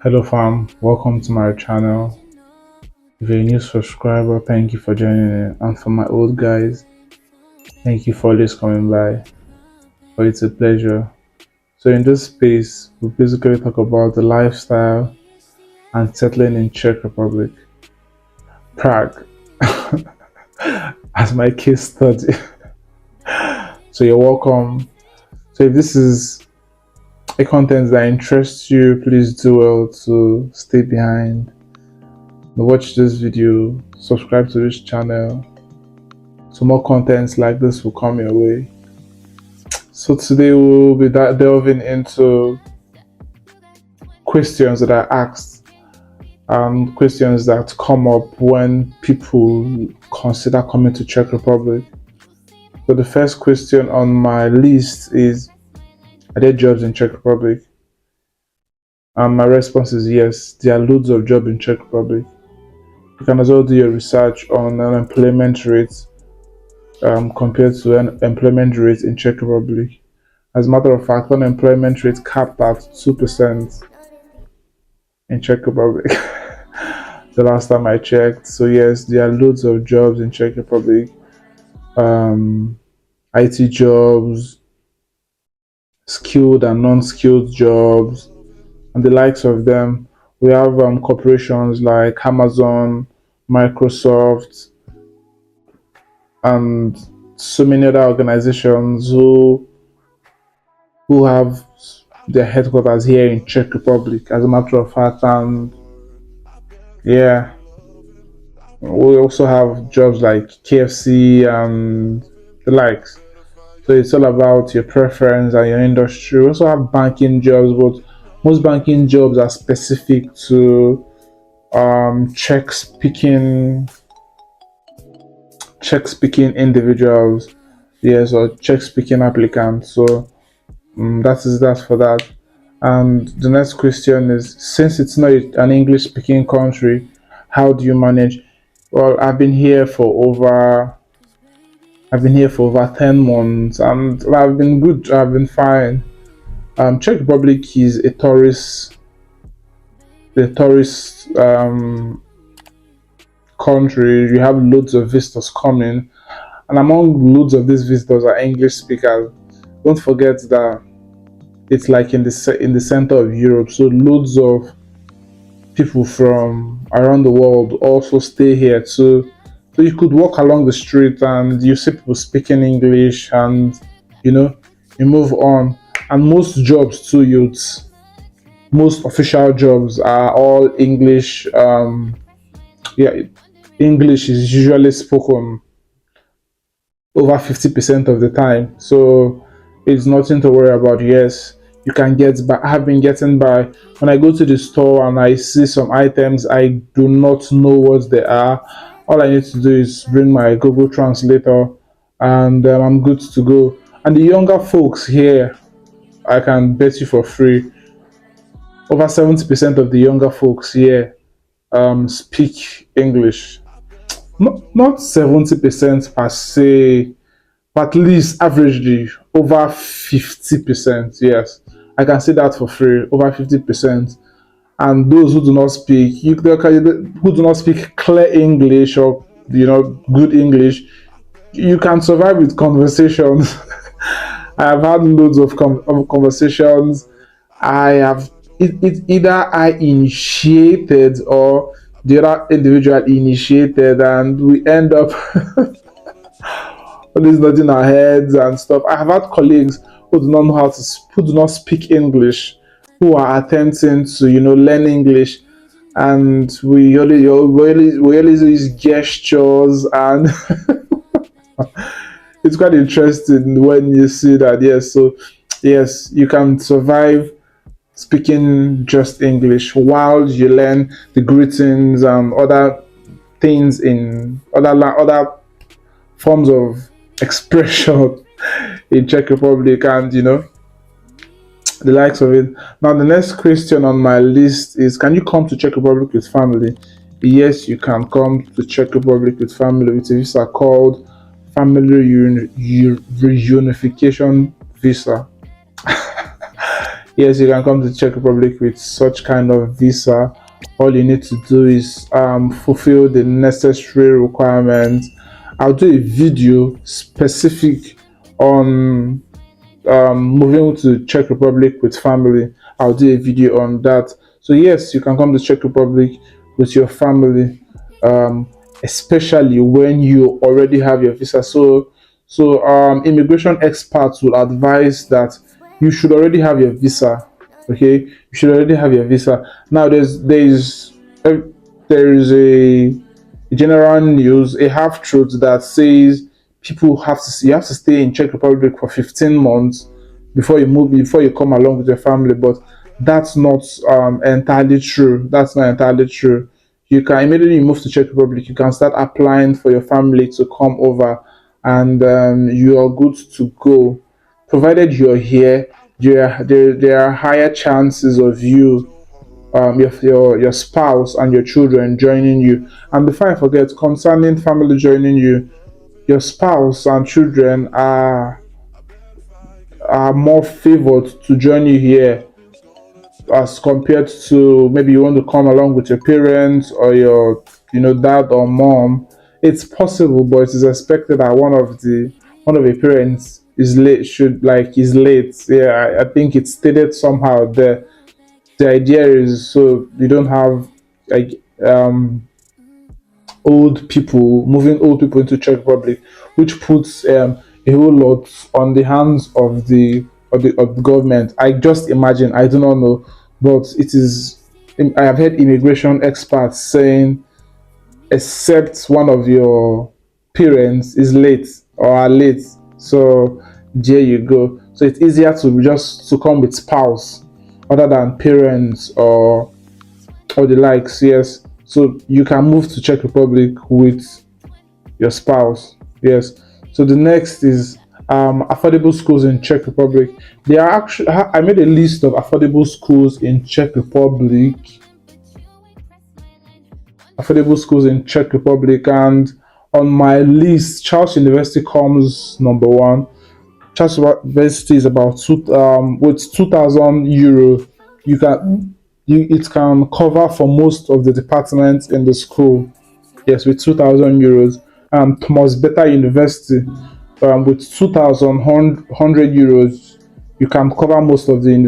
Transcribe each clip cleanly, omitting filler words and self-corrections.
Hello fam, welcome to my channel. If you're a new subscriber, thank you for joining in. And for my old guys, thank you for always coming by. But it's a pleasure. So in this space, we basically talk about the lifestyle and settling in Czech Republic, Prague, as my case study. So you're welcome. So if this is a content that interests you, please do well to stay behind, watch this video, subscribe to this channel, so more contents like this will come your way. So today we'll be delving into questions that are asked, questions that come up when people consider coming to Czech Republic. So the first question on my list is, are there jobs in Czech Republic? And my response is yes, there are loads of jobs in Czech Republic. You can as well do your research on unemployment rates compared to an employment rate in Czech Republic. As a matter of fact, unemployment rate capped at 2% in Czech Republic. The last time I checked. So yes, there are loads of jobs in Czech Republic. IT jobs, skilled and non-skilled jobs, and the likes of them. We have corporations like Amazon, Microsoft, and so many other organizations who have their headquarters here in Czech Republic, as a matter of fact. And yeah, we also have jobs like KFC and the likes. So it's all about your preference and your industry. We also have banking jobs, but most banking jobs are specific to Czech speaking individuals, yes, or Czech speaking applicants. So that's for that. And the next question is, since it's not an English speaking country, how do you manage? Well, I've been here for over 10 months, and I've been good. I've been fine. Czech Republic is the tourist country. You have loads of visitors coming, and among loads of these visitors are English speakers. Don't forget that it's like in the center of Europe, so loads of people from around the world also stay here too. So you could walk along the street and you see people speaking English, and you move on. And most jobs too, most official jobs are all English. Yeah, English is usually spoken over 50% of the time, so it's nothing to worry about. Yes, you can get by. I have been getting by. When I go to the store and I see some items I do not know what they are, all I need to do is bring my Google Translator, and I'm good to go. And the younger folks here, I can bet you for free, over 70% of the younger folks here speak English. Not 70% per se, but at least averagely over 50%. Yes, I can say that for free, over 50%. And those who do not speak, who do not speak clear English or good English, you can survive with conversations. I have had loads of conversations. I have either I initiated or the other individual initiated, and we end up always nodding our heads and stuff. I have had colleagues who do not know who do not speak English, who are attempting to learn English, and we always use gestures, and it's quite interesting when you see that. Yes, so yes, you can survive speaking just English while you learn the greetings and other things in other forms of expression in Czech Republic, and the likes of it. Now the next question on my list is, can you come to Czech Republic with family? Yes, you can come to Czech Republic with family with a visa called Family Reunification Visa. Yes, you can come to Czech Republic with such kind of visa. All you need to do is fulfill the necessary requirements. I'll do a video specific on moving to Czech Republic with family. I'll do a video on that. So yes, you can come to Czech Republic with your family, especially when you already have your visa. So immigration experts will advise that you should already have your visa. Okay, you should already have your visa. Now there is a general news, a half truth that says people you have to stay in Czech Republic for 15 months before you come along with your family. But that's not entirely true. That's not entirely true. You can immediately move to Czech Republic. You can start applying for your family to come over, and you are good to go. Provided you're here, there are higher chances of your spouse and your children joining you. And before I forget, concerning family joining you, your spouse and children are more favored to join you here as compared to maybe you want to come along with your parents or your dad or mom. It's possible, but it is expected that one of the parents is late. Yeah, I think it's stated somehow there. The idea is so you don't have like old people into Czech Republic, which puts a whole lot on the hands of the government. I just imagine, I do not know, but it is. I have heard immigration experts saying, except one of your parents is late or are late, so there you go. So it's easier to just to come with spouse other than parents or the likes. Yes, so you can move to Czech Republic with your spouse. Yes. So the next is affordable schools in Czech Republic. There are actually I made a list of affordable schools in Czech Republic. Affordable schools in Czech Republic, and on my list, Charles University comes number one. Charles University is about with 2,000 euro. You can it can cover for most of the departments in the school. Yes, with 2,000 euros. Thomas Better University, with 2,100 euros, you can cover most of the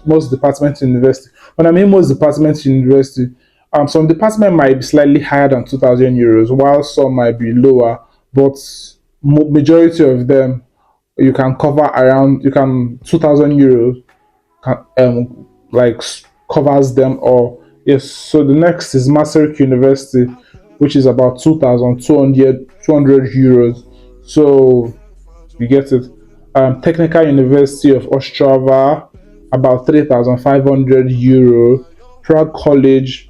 most departments in university. When I mean most departments in university, some department might be slightly higher than 2,000 euros, while some might be lower. But majority of them you can cover around, you can 2,000 euros can, covers them all. Yes. So the next is Maastricht University, which is about 2,200 euros. So you get it. Technical University of Ostrava, about 3,500 euro. Prague College,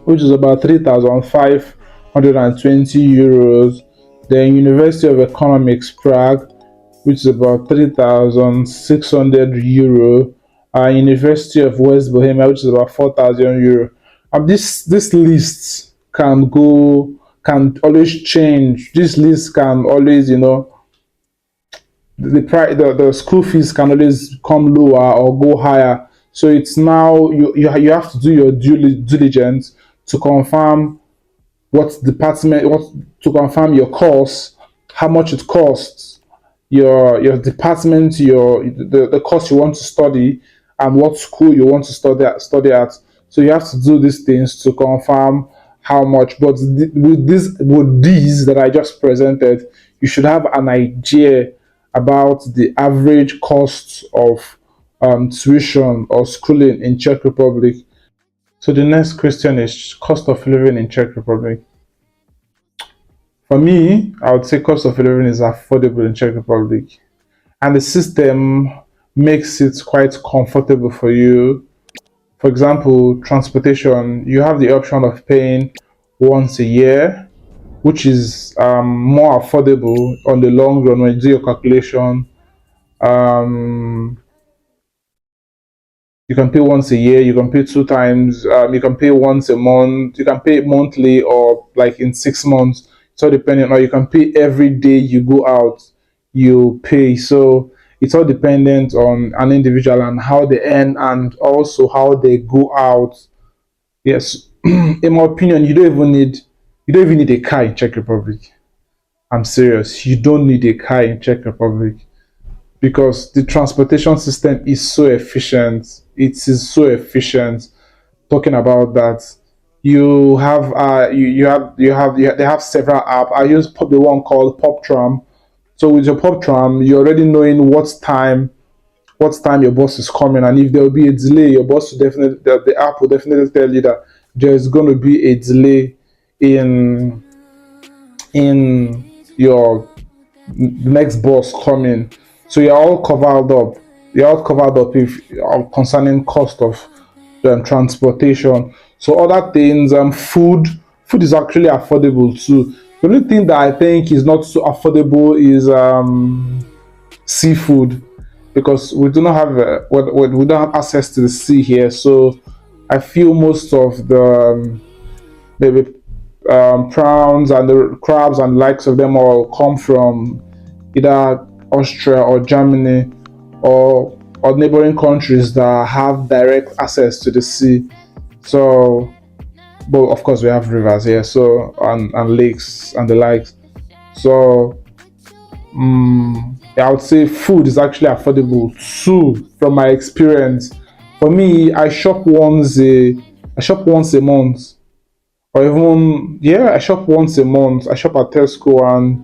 which is about 3,520 euros. Then University of Economics Prague, which is about 3,600 euro. University of West Bohemia, which is about 4,000 euro. This list can always change. This list can always, the school fees can always come lower or go higher. So it's now you have to do your due diligence to confirm what to confirm your course, how much it costs, your department, the course you want to study, and what school you want to study at. So you have to do these things to confirm how much. But with these that I just presented, you should have an idea about the average costs of tuition or schooling in Czech Republic. So the next question is cost of living in Czech Republic. For me, I would say cost of living is affordable in Czech Republic, and the system makes it quite comfortable for you. For example, transportation, you have the option of paying once a year, which is more affordable on the long run when you do your calculation. Um, you can pay once a year, you can pay two times, you can pay once a month, you can pay monthly or like in 6 months. So depending, or you can pay every day you go out, you pay. So It's all dependent on an individual and how they earn and also how they go out. Yes, in my opinion, you don't even need a car in Czech Republic. I'm serious. You don't need a car in Czech Republic because the transportation system is so efficient. It is so efficient. Talking about that, they have several apps. I use the one called Pop Tram. So with your Pop Tram, you're already knowing what time your bus is coming, and if there will be a delay, your boss will definitely the app will definitely tell you that there's going to be a delay in your next bus coming. So you're all covered up. You're all covered up if concerning cost of transportation. So other things, food is actually affordable too. The only thing that I think is not so affordable is seafood because we do not have we don't have access to the sea here. So I feel most of the maybe prawns and the crabs and likes of them all come from either Austria or Germany or neighboring countries that have direct access to the sea. So, but of course we have rivers here, so and lakes and the likes. So, yeah, I would say food is actually affordable too, from my experience. For me, I shop once a month, or even yeah, I shop once a month. I shop at Tesco and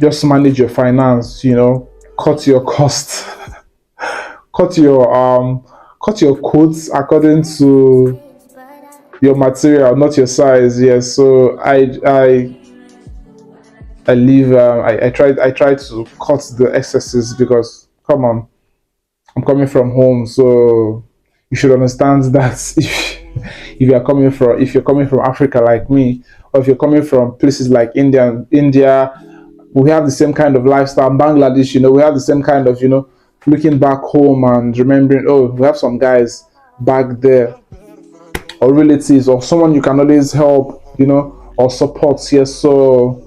just manage your finance. Cut your cost, cut your cut your quotes according to your material, not your size. Yes, so I leave. I try to cut the excesses because come on, I'm coming from home, so you should understand that if you're coming from Africa like me, or if you're coming from places like India, we have the same kind of lifestyle. Bangladesh, we have the same kind of looking back home and remembering. Oh, we have some guys back there, or relatives, or someone you can always help, or support. Yes, so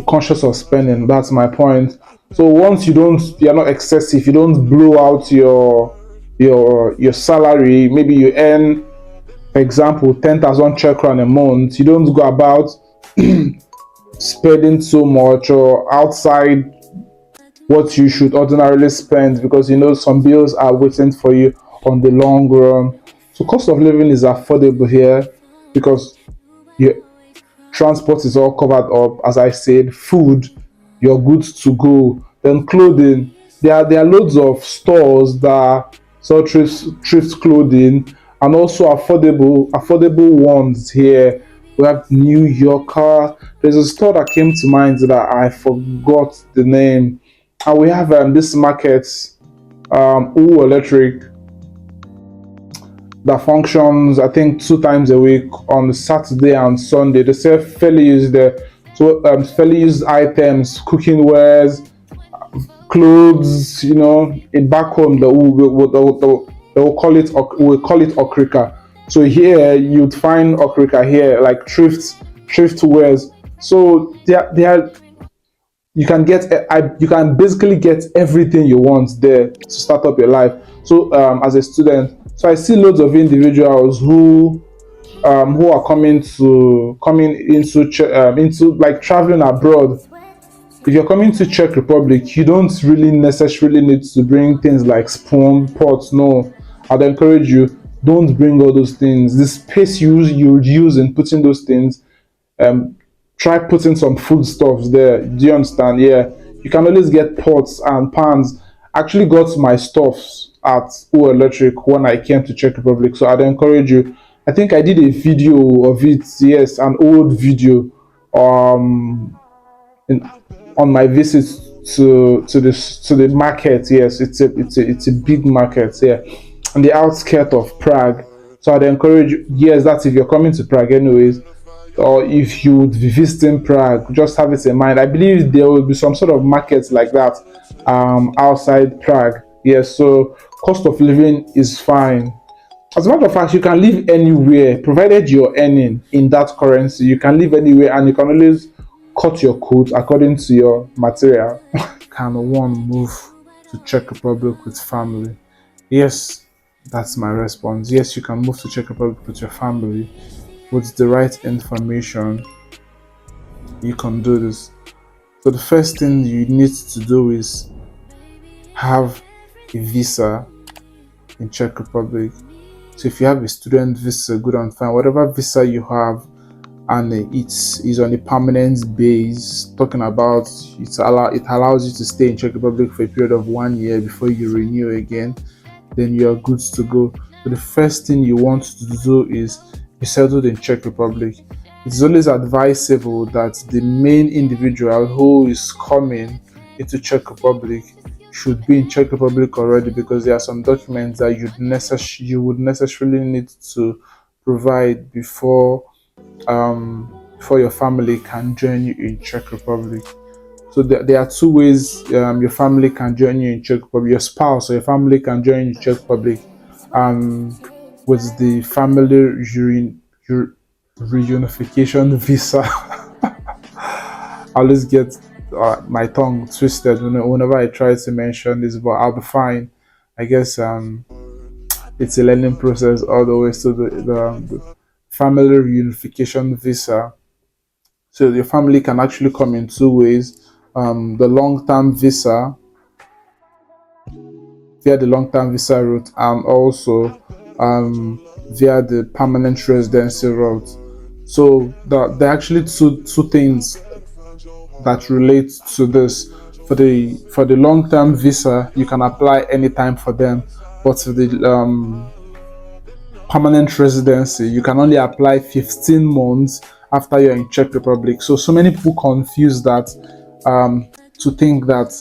conscious of spending. That's my point. So once you're not excessive. You don't blow out your salary. Maybe you earn, for example, 10,000 Czech crown a month. You don't go about spending so much or outside what you should ordinarily spend because some bills are waiting for you on the long run. So cost of living is affordable here because your transport is all covered up. As I said, food, your goods to go, then clothing. There are loads of stores that sell thrift clothing and also affordable ones here. We have New Yorker. There's a store that came to mind that I forgot the name, and we have this market, U Electric, that functions I think 2 times a week on Saturday and Sunday. They sell fairly used items, cooking wares, clothes. In back home they will call it okrika. So here you'd find okrika here like thrift wares. So you can basically get everything you want there to start up your life. So as a student, so I see loads of individuals who are into like traveling abroad. If you're coming to Czech Republic, you don't really necessarily need to bring things like spoon, pots. No, I'd encourage you, don't bring all those things. The space you use in putting those things, try putting some foodstuffs there. Do you understand? Yeah, you can always get pots and pans. I actually got my stuffs at O Electric when I came to Czech Republic, so I'd encourage you. I think I did a video of it. Yes, an old video. In, on my visits to the market. Yes, it's a big market here on the outskirts of Prague. So I'd encourage you. Yes, that's if you're coming to Prague, anyways, or if you would be visiting Prague, just have it in mind. I believe there will be some sort of markets like that outside Prague. Yes, so cost of living is fine. As a matter of fact, you can live anywhere provided you're earning in that currency. You can live anywhere and you can always cut your coat according to your material. can one move to Czech Republic with family? Yes, that's my response. Yes, you can move to Czech Republic with your family. With the right information, you can do this. So the first thing you need to do is have a visa in Czech Republic. So if you have a student visa, good and fine. Whatever visa you have, and it is on a permanent base, talking about it allows you to stay in Czech Republic for a period of 1 year before you renew again, then you are good to go. So the first thing you want to do is be settled in Czech Republic. It's always advisable that the main individual who is coming into Czech Republic should be in Czech Republic already, because there are some documents that you would necessarily need to provide before your family can join you in Czech Republic. So there are two ways your family can join you in Czech Republic. Your spouse or your family can join you in Czech Republic with the family reunification visa. I always get my tongue twisted whenever I try to mention this, but I'll be fine. I guess it's a learning process all the way. So the family reunification visa. So your family can actually come in two ways. The long-term visa, via the long-term visa route, and also via the permanent residency route. So there are actually two things that relate to this. For the long-term visa, you can apply anytime for them, but for the permanent residency, you can only apply 15 months after you're in Czech Republic. So many people confuse that to think that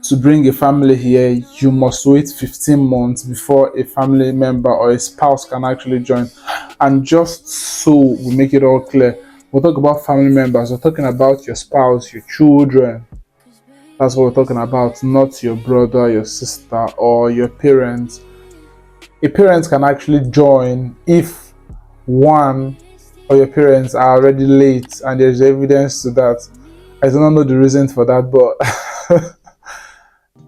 to bring a family here, you must wait 15 months before a family member or a spouse can actually join. And just so we make it all clear, we'll talk about family members, we're talking about your spouse, your children. That's what we're talking about, not your brother, your sister, or your parents. A parent can actually join if one or your parents are already late, and there's evidence to that. I don't know the reason for that, but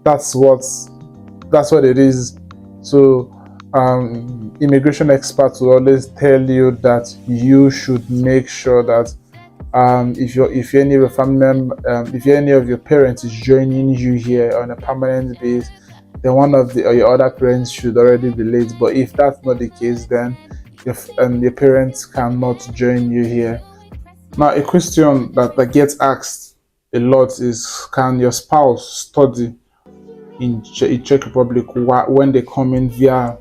that's what it is. So immigration experts will always tell you that you should make sure that if any of your family member, if any of your parents is joining you here on a permanent base, then one of your other parents should already be late. But if that's not the case, then your parents cannot join you here. Now, a question that gets asked a lot is, can your spouse study in Czech Republic when they come in via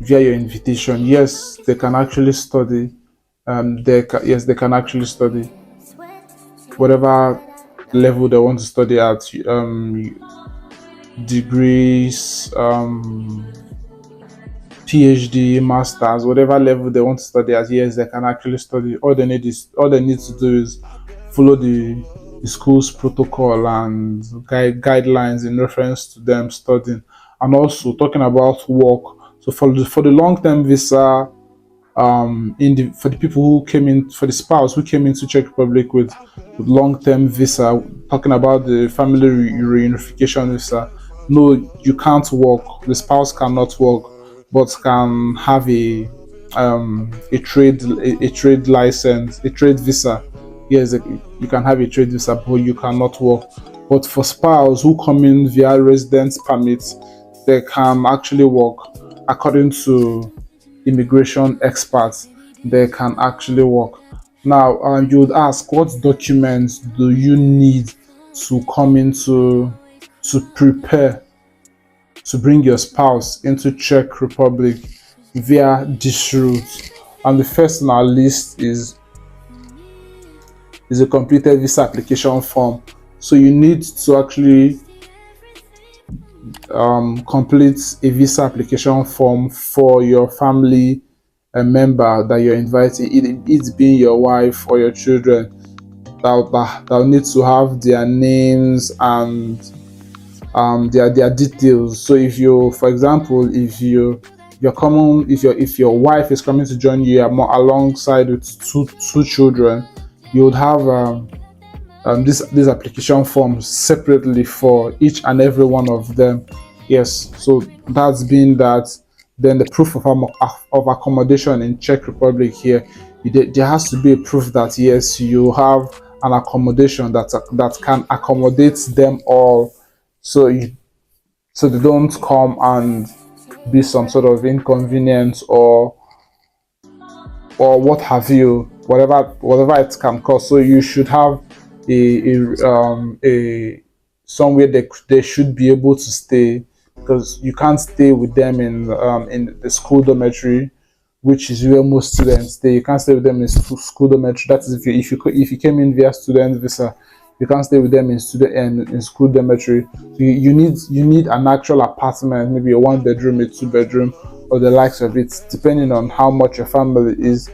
your invitation? Yes, they can actually study. Yes, they can actually study whatever level they want to study at. Degrees, PhD, masters, whatever level they want to study at. Yes, they can actually study. All they need to do is follow the school's protocol and guidelines in reference to them studying. And also talking about work. So for the long-term visa, for the people who came in, for the spouse who came into Czech Republic with long-term visa, talking about the family reunification visa, no, you can't work. The spouse cannot work, but can have a trade license, a trade visa. Yes, you can have a trade visa, but you cannot work. But for spouse who come in via residence permits, they can actually work. According to immigration experts, they can actually work. Now, you would ask, what documents do you need to come into to prepare to bring your spouse into Czech Republic via this route? And the first on our list is a completed visa application form. So you need to actually complete a visa application form for your family member that you're inviting, it being your wife or your children. They'll need to have their names and their details. So if you, for example, if your wife is coming to join you alongside with two children, you would have this application forms separately for each and every one of them. Yes, so that's been that. Then the proof of accommodation in Czech Republic here, there has to be a proof that yes, you have an accommodation that can accommodate them all, so so they don't come and be some sort of inconvenience or what have you, whatever it can cause. So you should have a somewhere they should be able to stay, because you can't stay with them in the school dormitory, which is where most students stay. You can't stay with them in school dormitory. That is if you came in via student visa, you can't stay with them in school dormitory. So you need an actual apartment, maybe a 1 bedroom, a 2 bedroom, or the likes of it, depending on how much your family is.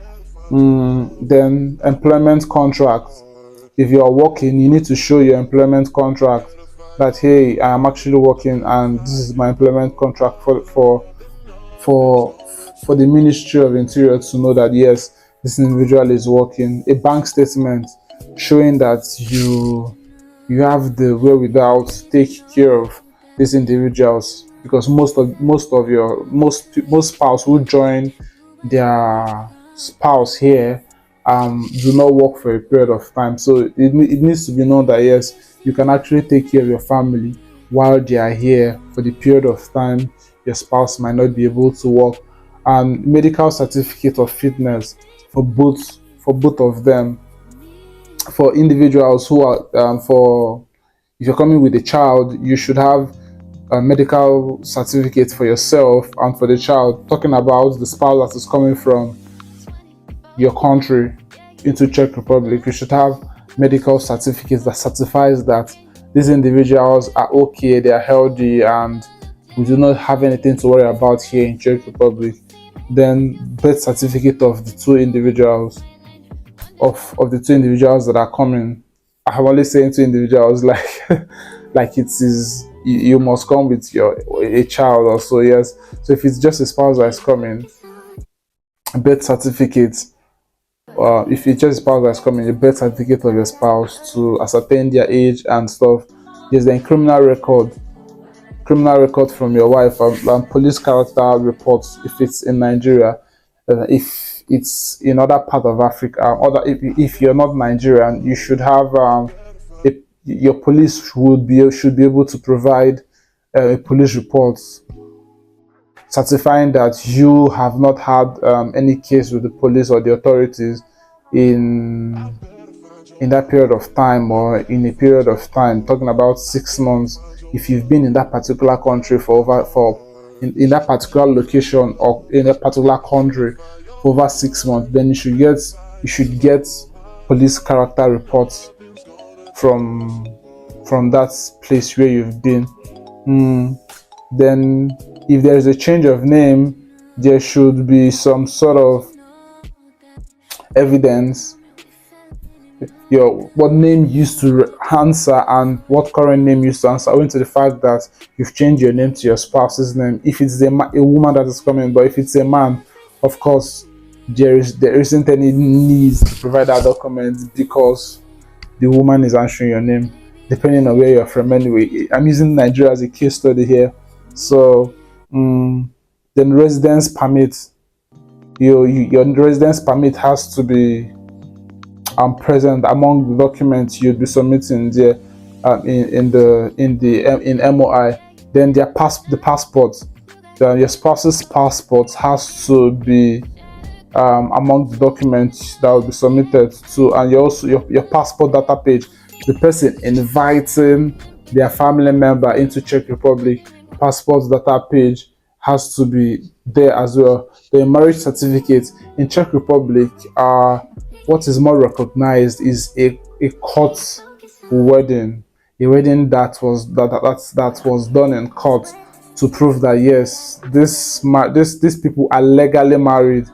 Then employment contract. If you are working, you need to show your employment contract that hey, I am actually working and this is my employment contract for for the Ministry of Interior to know that yes, this individual is working. A bank statement showing that you have the wherewithal to take care of these individuals, because most spouse who join their spouse here do not work for a period of time. So it needs to be known that yes, you can actually take care of your family while they are here for the period of time your spouse might not be able to work. And medical certificate of fitness for both of them. For individuals who are for if you're coming with a child, you should have a medical certificate for yourself and for the child. Talking about the spouse that is coming from your country into Czech Republic, you should have medical certificates that certifies that these individuals are okay, they are healthy, and we do not have anything to worry about here in Czech Republic. Then birth certificate of the two individuals that are coming. I'm only saying two individuals like like it is you must come with a child or so. Yes, so if it's just a spouse that is coming, birth certificate. If it's just a spouse that's coming, a birth certificate of your spouse to ascertain their age and stuff. Yes, then criminal record from your wife, and police character reports if it's in Nigeria. If it's in other part of Africa, if you're not Nigerian, you should have your police should be able to provide a police report certifying that you have not had any case with the police or the authorities in that period of time, or in a period of time, talking about 6 months. If you've been in that particular country in that particular location or in a particular country for over 6 months, then you should get police character reports from that place where you've been. Then if there is a change of name, there should be some sort of evidence, what name used to answer and what current name used to answer, owing to the fact that you've changed your name to your spouse's name. If it's a woman that is coming, but if it's a man, of course there isn't any need to provide that document, because the woman is answering your name, depending on where you're from. Anyway, I'm using Nigeria as a case study here. So then residence permit, your residence permit has to be present among the documents you'll be submitting there in MOI. Then the passport, your spouse's passport has to be among the documents that will be submitted to, and your passport data page, the person inviting their family member into Czech Republic, passport data page has to be there as well. The marriage certificate in Czech Republic, what is more recognized is a court wedding, a wedding that was done in court to prove that yes, these people are legally married.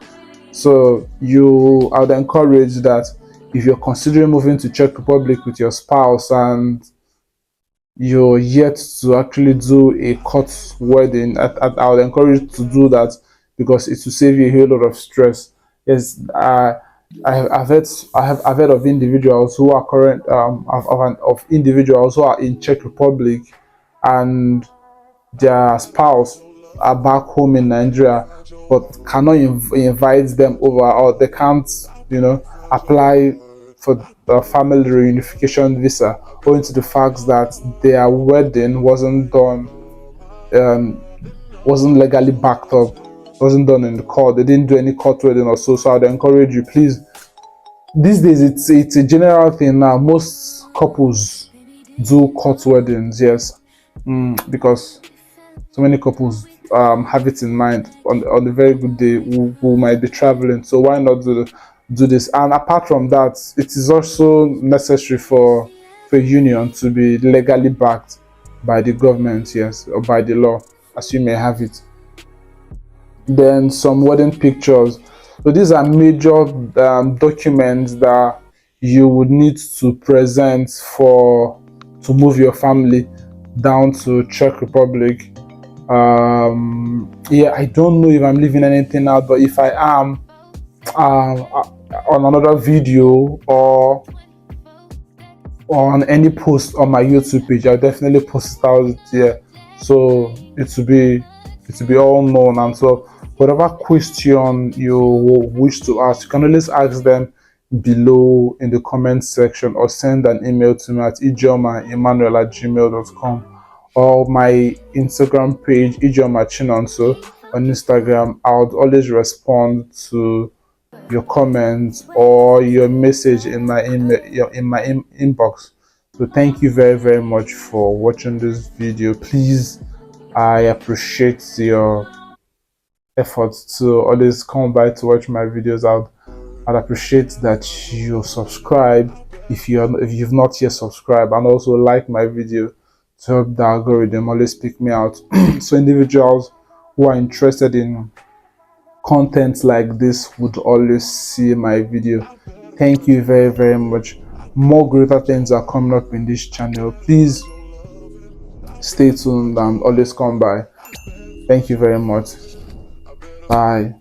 So I would encourage that if you're considering moving to Czech Republic with your spouse and you're yet to actually do a court wedding, I would encourage you to do that, because it will save you a whole lot of stress. Yes, I've heard of individuals who are current of individuals who are in Czech Republic, and their spouse are back home in Nigeria, but cannot invite them over, or they can't, apply for the family reunification visa, owing to the fact that their wedding um, wasn't legally backed up, wasn't done in the court. They didn't do any court wedding or so. So I'd encourage you, please. These days, it's a general thing now. Most couples do court weddings, yes, because so many couples have it in mind on the very good day who might be traveling. So why not do this? And apart from that, it is also necessary for a union to be legally backed by the government, yes, or by the law, as you may have it. Then some wedding pictures. So these are major documents that you would need to present to move your family down to Czech Republic. Yeah, I don't know if I'm leaving anything out, but if I am, on another video or on any post on my YouTube page, I'll definitely post it out there, so it will be all known. And so whatever question you wish to ask, you can always ask them below in the comment section, or send an email to me at ijoma@gmail.com, or my Instagram page, Ijoma Chinonso, on Instagram. I would always respond to your comments or your message in my inbox. So thank you very, very much for watching this video. Please, I appreciate your efforts to always come by to watch my videos out. I'd appreciate that you subscribe if you've not yet subscribed, and also like my video to help the algorithm always pick me out. So individuals who are interested in content like this would always see my video. Thank you very, very much. More greater things are coming up in this channel. Please stay tuned and always come by. Thank you very much. Bye.